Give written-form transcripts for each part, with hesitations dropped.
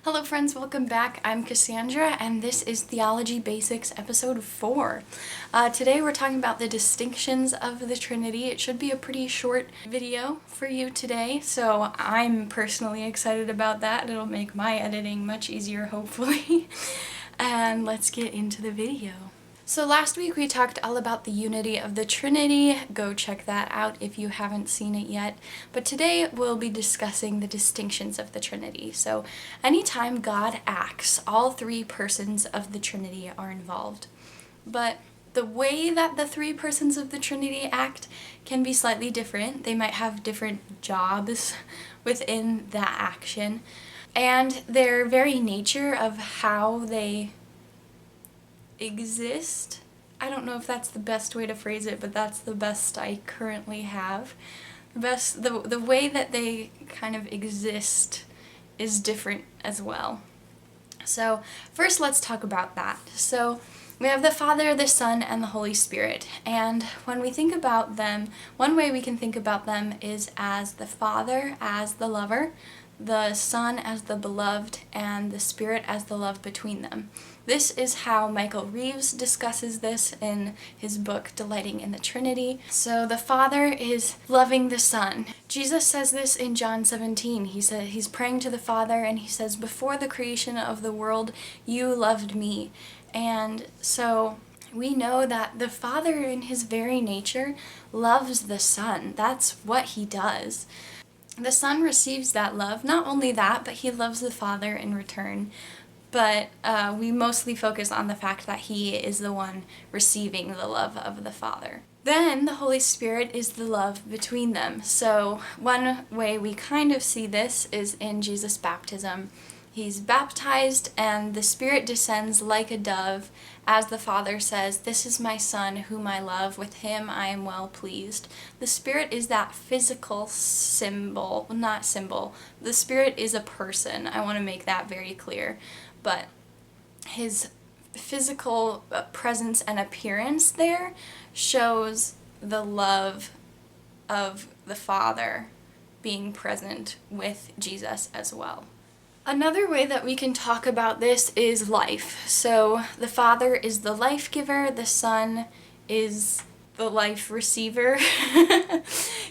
Hello friends, welcome back. I'm Cassandra and this is Theology Basics episode 4. Today we're talking about the distinctions of the Trinity. It should be a pretty short video for you today, so I'm personally excited about that. It'll make my editing much easier, hopefully. And let's get into the video. So last week we talked all about the unity of the Trinity. Go check that out if you haven't seen it yet. But today we'll be discussing the distinctions of the Trinity. So anytime God acts, all three persons of the Trinity are involved. But the way that the three persons of the Trinity act can be slightly different. They might have different jobs within that action. And their very nature of how they exist, I don't know if that's the best way to phrase it, but that's the best I currently have. The way that they kind of exist is different as well. So first let's talk about that. So we have the Father, the Son, and the Holy Spirit. And when we think about them, one way we can think about them is as the Father as the lover, the Son as the beloved, and the Spirit as the love between them. This is how Michael Reeves discusses this in his book, Delighting in the Trinity. So the Father is loving the Son. Jesus says this in John 17. He said he's praying to the Father and he says, "Before the creation of the world, you loved me." And so we know that the Father in his very nature loves the Son. That's what he does. The Son receives that love. Not only that, but he loves the Father in return. But we mostly focus on the fact that he is the one receiving the love of the Father. Then the Holy Spirit is the love between them. So one way we kind of see this is in Jesus' baptism. He's baptized and the Spirit descends like a dove as the Father says, "This is my Son whom I love, with him I am well pleased." The Spirit is that physical symbol, not symbol. The Spirit is a person. I want to make that very clear. But his physical presence and appearance there shows the love of the Father being present with Jesus as well. Another way that we can talk about this is life. So the Father is the life giver, the Son is the life receiver.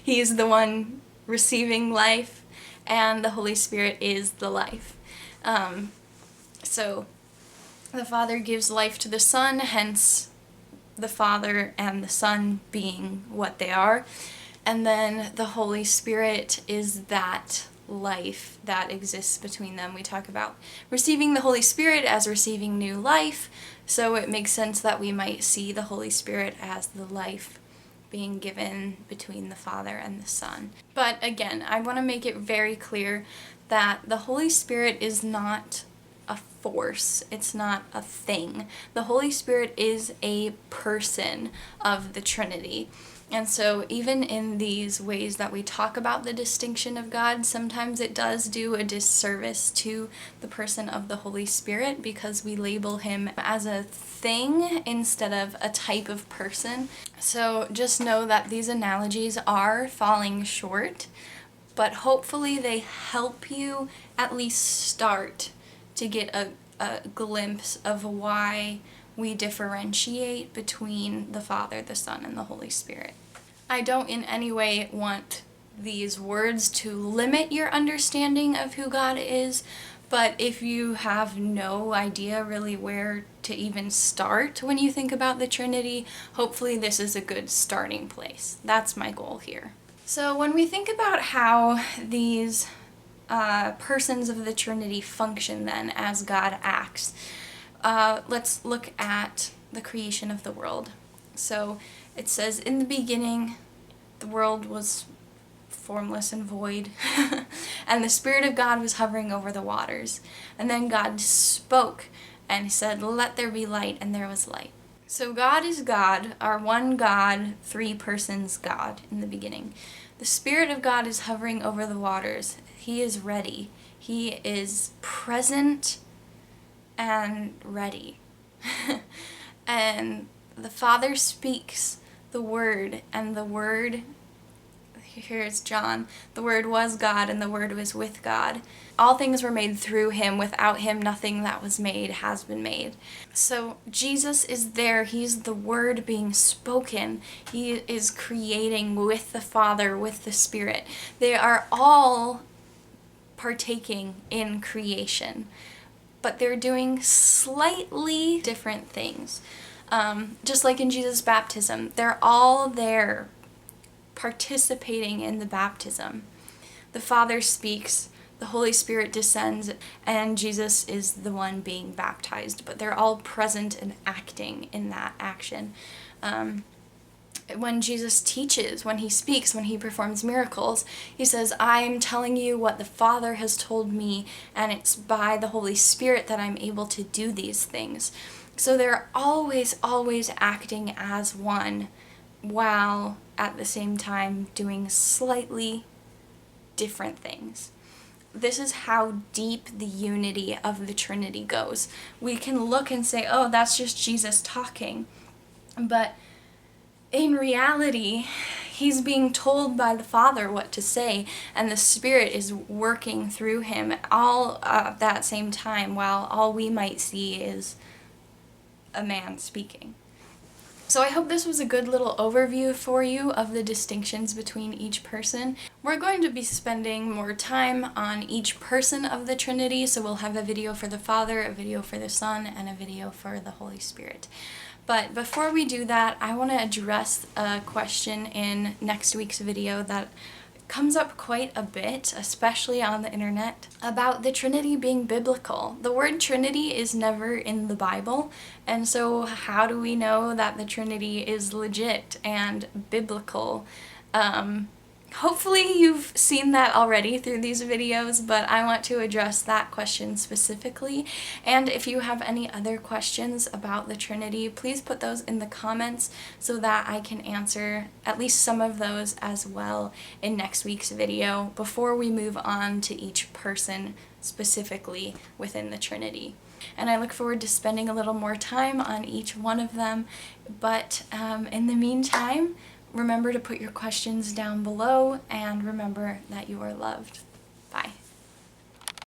He's the one receiving life, and the Holy Spirit is the life. So the Father gives life to the Son, hence the Father and the Son being what they are. And then the Holy Spirit is that life that exists between them. We talk about receiving the Holy Spirit as receiving new life, so it makes sense that we might see the Holy Spirit as the life being given between the Father and the Son. But again, I want to make it very clear that the Holy Spirit is not a force. It's not a thing. The Holy Spirit is a person of the Trinity. And so even in these ways that we talk about the distinction of God, sometimes it does do a disservice to the person of the Holy Spirit because we label him as a thing instead of a type of person. So just know that these analogies are falling short, but hopefully they help you at least start to get a glimpse of why we differentiate between the Father, the Son, and the Holy Spirit. I don't in any way want these words to limit your understanding of who God is, but if you have no idea really where to even start when you think about the Trinity, hopefully this is a good starting place. That's my goal here. So when we think about how these persons of the Trinity function then as God acts, let's look at the creation of the world. So it says, "In the beginning, the world was formless and void, and the Spirit of God was hovering over the waters. And then God spoke and said, 'Let there be light,' and there was light." So God is God, our one God, three persons God in the beginning. The Spirit of God is hovering over the waters. He is ready. He is present and ready. And the Father speaks the word, and the word, Here's John. The Word was God, and the Word was with God. All things were made through him. Without him, nothing that was made has been made. So Jesus is there. He's the Word being spoken. He is creating with the Father, with the Spirit. They are all partaking in creation, but they're doing slightly different things. Just like in Jesus' baptism, they're all there participating in the baptism. The Father speaks, the Holy Spirit descends, and Jesus is the one being baptized, but they're all present and acting in that action. When Jesus teaches, when he speaks, when he performs miracles, he says, I'm telling you what the Father has told me, and it's by the Holy Spirit that I'm able to do these things. So they're always, always acting as one, while at the same time doing slightly different things. This is how deep the unity of the Trinity goes. We can look and say, oh, that's just Jesus talking. But in reality, he's being told by the Father what to say, and the Spirit is working through him all at that same time, while all we might see is a man speaking. So I hope this was a good little overview for you of the distinctions between each person. We're going to be spending more time on each person of the Trinity, so we'll have a video for the Father, a video for the Son, and a video for the Holy Spirit. But before we do that, I want to address a question in next week's video that comes up quite a bit, especially on the internet, about the Trinity being biblical. The word Trinity is never in the Bible, and so how do we know that the Trinity is legit and biblical? Hopefully you've seen that already through these videos, but I want to address that question specifically. And if you have any other questions about the Trinity, please put those in the comments so that I can answer at least some of those as well in next week's video before we move on to each person specifically within the Trinity. And I look forward to spending a little more time on each one of them, but in the meantime, remember to put your questions down below, and remember that you are loved. Bye.